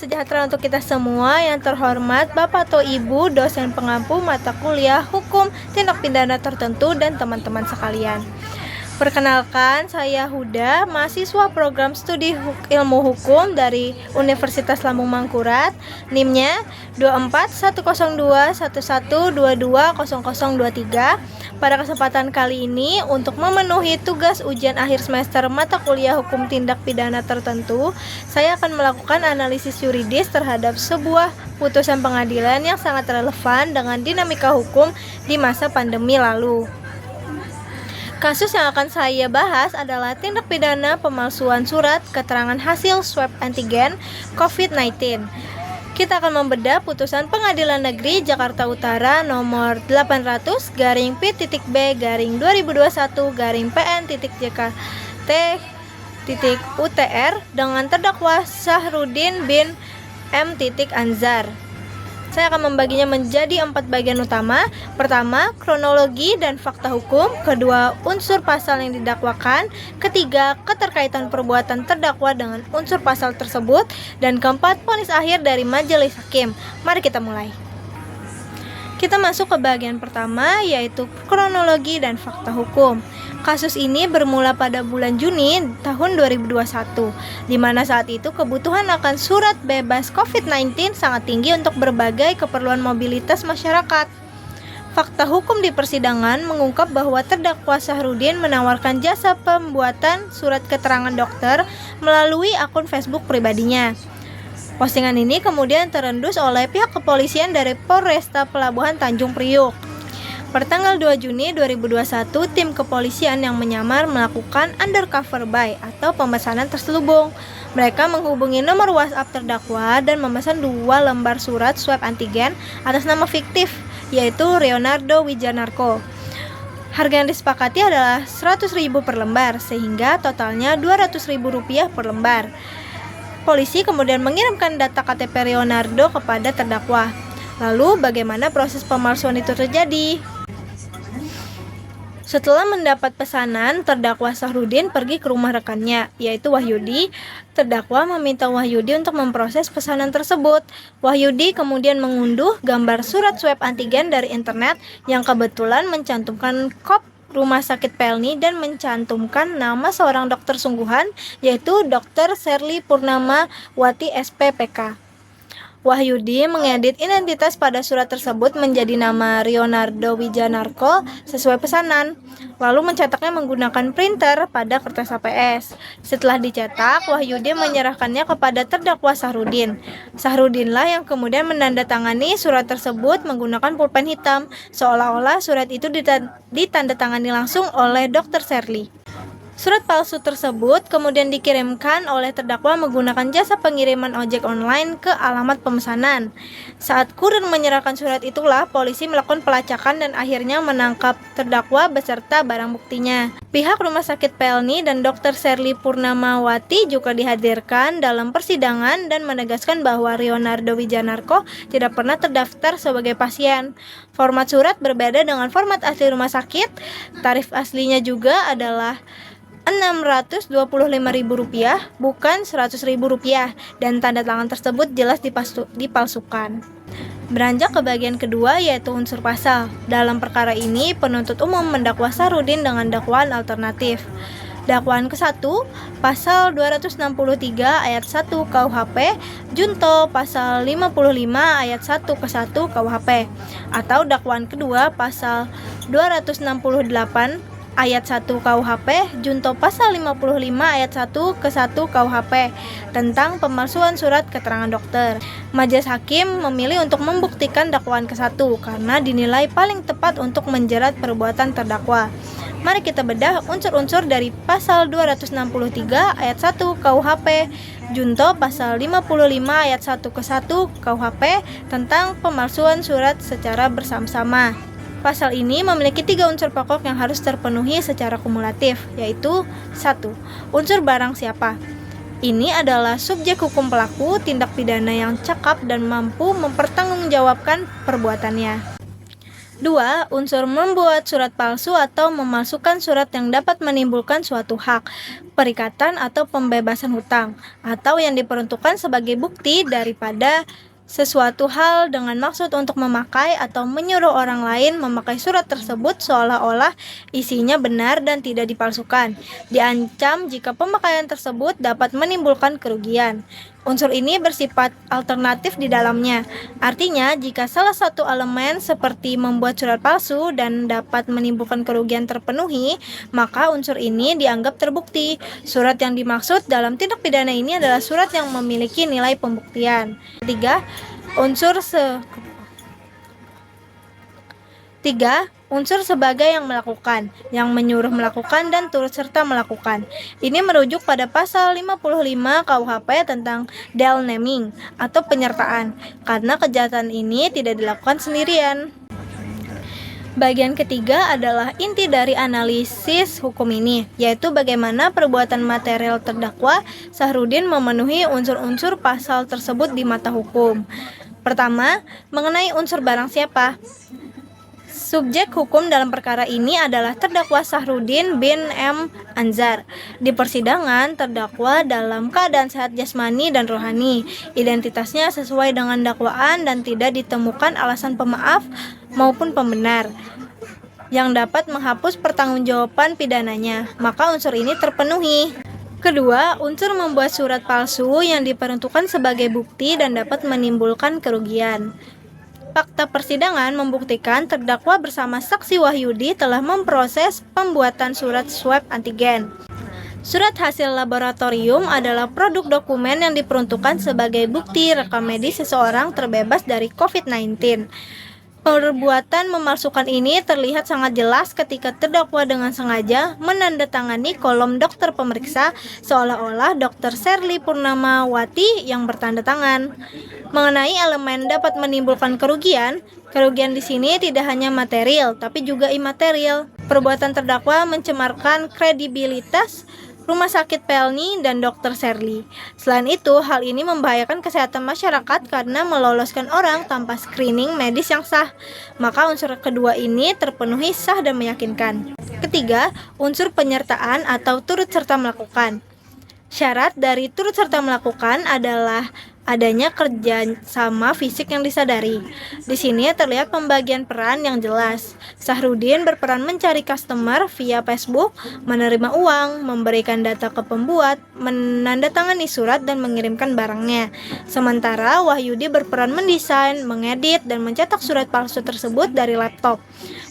sejahtera untuk kita semua. Yang terhormat Bapak atau Ibu dosen pengampu mata kuliah Hukum Tindak Pidana Tertentu dan teman-teman sekalian. Perkenalkan, saya Huda, mahasiswa program studi ilmu hukum dari Universitas Lambung Mangkurat, NIM-nya 24102112200023. Pada kesempatan kali ini, untuk memenuhi tugas ujian akhir semester mata kuliah hukum tindak pidana tertentu, saya akan melakukan analisis yuridis terhadap sebuah putusan pengadilan yang sangat relevan dengan dinamika hukum di masa pandemi lalu. Kasus yang akan saya bahas adalah tindak pidana pemalsuan surat keterangan hasil swab antigen COVID-19. Kita akan membedah putusan Pengadilan Negeri Jakarta Utara nomor 800-PN.JKT.UTR dengan terdakwa Sahrudin bin M. Anzar. Saya akan membaginya menjadi 4 bagian utama. Pertama, kronologi dan fakta hukum. Kedua, unsur pasal yang didakwakan. Ketiga, keterkaitan perbuatan terdakwa dengan unsur pasal tersebut. Dan keempat, vonis akhir dari majelis hakim. Mari kita mulai. Kita masuk ke bagian pertama, yaitu kronologi dan fakta hukum. Kasus ini bermula pada bulan Juni tahun 2021, di mana saat itu kebutuhan akan surat bebas COVID-19 sangat tinggi untuk berbagai keperluan mobilitas masyarakat. Fakta hukum di persidangan mengungkap bahwa terdakwa Sahrudin menawarkan jasa pembuatan surat keterangan dokter melalui akun Facebook pribadinya. Postingan ini kemudian terendus oleh pihak kepolisian dari Polresta Pelabuhan Tanjung Priuk. Pertanggal 2 Juni 2021, tim kepolisian yang menyamar melakukan undercover buy atau pemesanan terselubung. Mereka menghubungi nomor WhatsApp terdakwa dan memesan 2 lembar surat swab antigen atas nama fiktif, yaitu Leonardo Wijanarko. Harga yang disepakati adalah Rp100.000 per lembar, sehingga totalnya Rp200.000 per lembar. Polisi kemudian mengirimkan data KTP Leonardo kepada terdakwa. Lalu bagaimana proses pemalsuan itu terjadi? Setelah mendapat pesanan, terdakwa Sahrudin pergi ke rumah rekannya, yaitu Wahyudi. Terdakwa meminta Wahyudi untuk memproses pesanan tersebut. Wahyudi kemudian mengunduh gambar surat swab antigen dari internet yang kebetulan mencantumkan kop Rumah Sakit Pelni dan mencantumkan nama seorang dokter sungguhan, yaitu Dr. Sherly Purnama Wati SPPK. Wahyudi mengedit identitas pada surat tersebut menjadi nama Leonardo Wijanarko sesuai pesanan, lalu mencetaknya menggunakan printer pada kertas HPS. Setelah dicetak, Wahyudi menyerahkannya kepada terdakwa Sahrudin. Sahrudinlah yang kemudian menandatangani surat tersebut menggunakan pulpen hitam, seolah-olah surat itu ditandatangani langsung oleh Dr. Sherly. Surat palsu tersebut kemudian dikirimkan oleh terdakwa menggunakan jasa pengiriman ojek online ke alamat pemesanan. Saat kurir menyerahkan surat itulah polisi melakukan pelacakan dan akhirnya menangkap terdakwa beserta barang buktinya. Pihak Rumah Sakit Pelni dan Dr. Sherly Purnamawati juga dihadirkan dalam persidangan dan menegaskan bahwa Leonardo Wijanarko tidak pernah terdaftar sebagai pasien. Format surat berbeda dengan format asli rumah sakit. Tarif aslinya juga adalah Rp625.000 bukan Rp100.000 dan tanda tangan tersebut jelas dipalsukan. Beranjak ke bagian kedua, yaitu unsur pasal. Dalam perkara ini penuntut umum mendakwa Sahrudin dengan dakwaan alternatif. Dakwaan ke-1 pasal 263 ayat 1 KUHP junto pasal 55 ayat 1 ke 1 KUHP, atau dakwaan kedua pasal 268 ayat 1 KUHP junto pasal 55 ayat 1 ke 1 KUHP tentang pemalsuan surat keterangan dokter. Majelis hakim memilih untuk membuktikan dakwaan ke-1 karena dinilai paling tepat untuk menjerat perbuatan terdakwa. Mari kita bedah unsur-unsur dari pasal 263 ayat 1 KUHP junto pasal 55 ayat 1 ke 1 KUHP tentang pemalsuan surat secara bersama-sama. Pasal ini memiliki 3 unsur pokok yang harus terpenuhi secara kumulatif, yaitu 1. Unsur barang siapa. Ini adalah subjek hukum pelaku tindak pidana yang cakap dan mampu mempertanggungjawabkan perbuatannya. 2. Unsur membuat surat palsu atau memalsukan surat yang dapat menimbulkan suatu hak, perikatan atau pembebasan hutang, atau yang diperuntukkan sebagai bukti daripada sesuatu hal dengan maksud untuk memakai atau menyuruh orang lain memakai surat tersebut seolah-olah isinya benar dan tidak dipalsukan. Diancam jika pemakaian tersebut dapat menimbulkan kerugian. Unsur ini bersifat alternatif di dalamnya. Artinya, jika salah satu elemen seperti membuat surat palsu dan dapat menimbulkan kerugian terpenuhi, maka unsur ini dianggap terbukti. Surat yang dimaksud dalam tindak pidana ini adalah surat yang memiliki nilai pembuktian. 3. Unsur sebagai yang melakukan, yang menyuruh melakukan dan turut serta melakukan. Ini merujuk pada pasal 55 KUHP tentang deal naming atau penyertaan, karena kejahatan ini tidak dilakukan sendirian. Bagian ketiga adalah inti dari analisis hukum ini, yaitu bagaimana perbuatan material terdakwa Sahrudin memenuhi unsur-unsur pasal tersebut di mata hukum. Pertama, mengenai unsur barang siapa. Subjek hukum dalam perkara ini adalah terdakwa Sahrudin bin M. Anzar. Di persidangan, terdakwa dalam keadaan sehat jasmani dan rohani. Identitasnya sesuai dengan dakwaan dan tidak ditemukan alasan pemaaf maupun pembenar yang dapat menghapus pertanggungjawaban pidananya, maka unsur ini terpenuhi. Kedua, unsur membuat surat palsu yang diperuntukkan sebagai bukti dan dapat menimbulkan kerugian. Fakta persidangan membuktikan terdakwa bersama saksi Wahyudi telah memproses pembuatan surat swab antigen. Surat hasil laboratorium adalah produk dokumen yang diperuntukkan sebagai bukti rekam medis seseorang terbebas dari COVID-19. Perbuatan memalsukan ini terlihat sangat jelas ketika terdakwa dengan sengaja menandatangani kolom dokter pemeriksa seolah-olah Dr. Sherly Purnamawati yang bertanda tangan. Mengenai elemen dapat menimbulkan kerugian di sini tidak hanya material tapi juga imaterial. Perbuatan terdakwa mencemarkan kredibilitas Rumah Sakit Pelni dan Dr. Sherly. Selain itu, hal ini membahayakan kesehatan masyarakat karena meloloskan orang tanpa screening medis yang sah. Maka unsur kedua ini terpenuhi sah dan meyakinkan. Ketiga, unsur penyertaan atau turut serta melakukan. Syarat dari turut serta melakukan adalah adanya kerja sama fisik yang disadari. Di sini terlihat pembagian peran yang jelas. Sahrudin berperan mencari customer via Facebook, menerima uang, memberikan data ke pembuat, menandatangani surat dan mengirimkan barangnya. Sementara Wahyudi berperan mendesain, mengedit dan mencetak surat palsu tersebut dari laptop.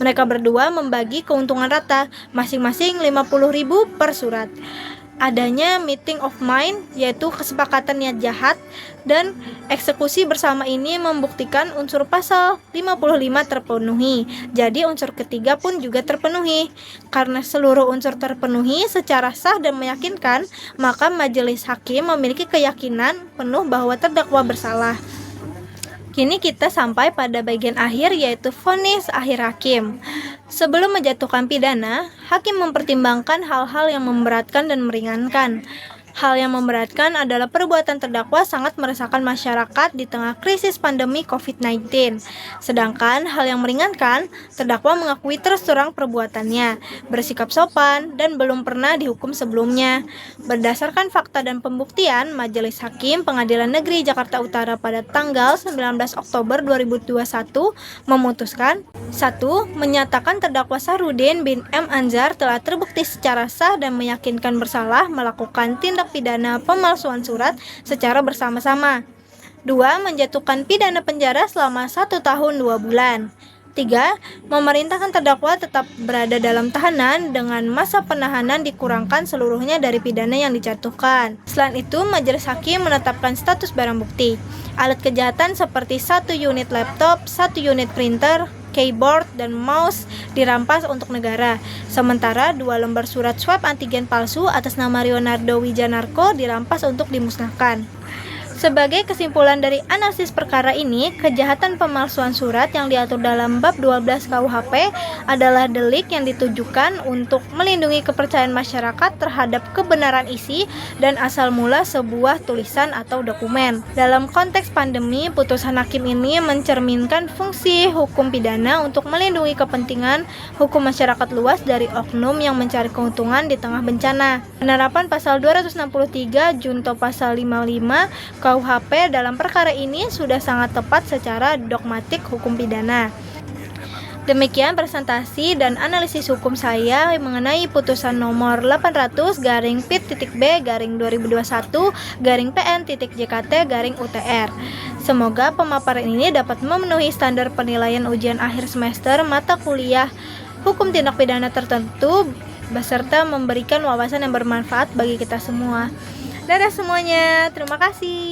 Mereka berdua membagi keuntungan rata, masing-masing 50.000 per surat. Adanya meeting of mind, yaitu kesepakatan niat jahat, dan eksekusi bersama ini membuktikan unsur pasal 55 terpenuhi. Jadi unsur ketiga pun juga terpenuhi. Karena seluruh unsur terpenuhi secara sah dan meyakinkan, maka majelis hakim memiliki keyakinan penuh bahwa terdakwa bersalah. Kini kita sampai pada bagian akhir, yaitu vonis akhir hakim. Sebelum menjatuhkan pidana, hakim mempertimbangkan hal-hal yang memberatkan dan meringankan. Hal yang memberatkan adalah perbuatan terdakwa sangat meresahkan masyarakat di tengah krisis pandemi COVID-19. Sedangkan hal yang meringankan, terdakwa mengakui terus terang perbuatannya, bersikap sopan, dan belum pernah dihukum sebelumnya. Berdasarkan fakta dan pembuktian, Majelis Hakim Pengadilan Negeri Jakarta Utara pada tanggal 19 Oktober 2021 memutuskan 1. Menyatakan terdakwa Sahrudin bin M. Anzar telah terbukti secara sah dan meyakinkan bersalah melakukan tindak pidana pemalsuan surat secara bersama-sama. 2. Menjatuhkan pidana penjara selama 1 tahun 2 bulan. 3. Memerintahkan terdakwa tetap berada dalam tahanan dengan masa penahanan dikurangkan seluruhnya dari pidana yang dijatuhkan. Selain itu, majelis hakim menetapkan status barang bukti. Alat kejahatan seperti 1 unit laptop, 1 unit printer, keyboard, dan mouse dirampas untuk negara. Sementara 2 lembar surat swab antigen palsu atas nama Leonardo Wijanarko dirampas untuk dimusnahkan. Sebagai kesimpulan dari analisis perkara ini, kejahatan pemalsuan surat yang diatur dalam bab 12 KUHP adalah delik yang ditujukan untuk melindungi kepercayaan masyarakat terhadap kebenaran isi dan asal mula sebuah tulisan atau dokumen. Dalam konteks pandemi, putusan hakim ini mencerminkan fungsi hukum pidana untuk melindungi kepentingan hukum masyarakat luas dari oknum yang mencari keuntungan di tengah bencana. Penerapan pasal 263 junto pasal 55 KUHP dalam perkara ini sudah sangat tepat secara dogmatik hukum pidana. Demikian presentasi dan analisis hukum saya mengenai putusan nomor 800/Pit-B/2021/PN.JKT/UTR. Semoga pemaparan ini dapat memenuhi standar penilaian ujian akhir semester mata kuliah hukum tindak pidana tertentu beserta memberikan wawasan yang bermanfaat bagi kita semua. Dadah semuanya, terima kasih.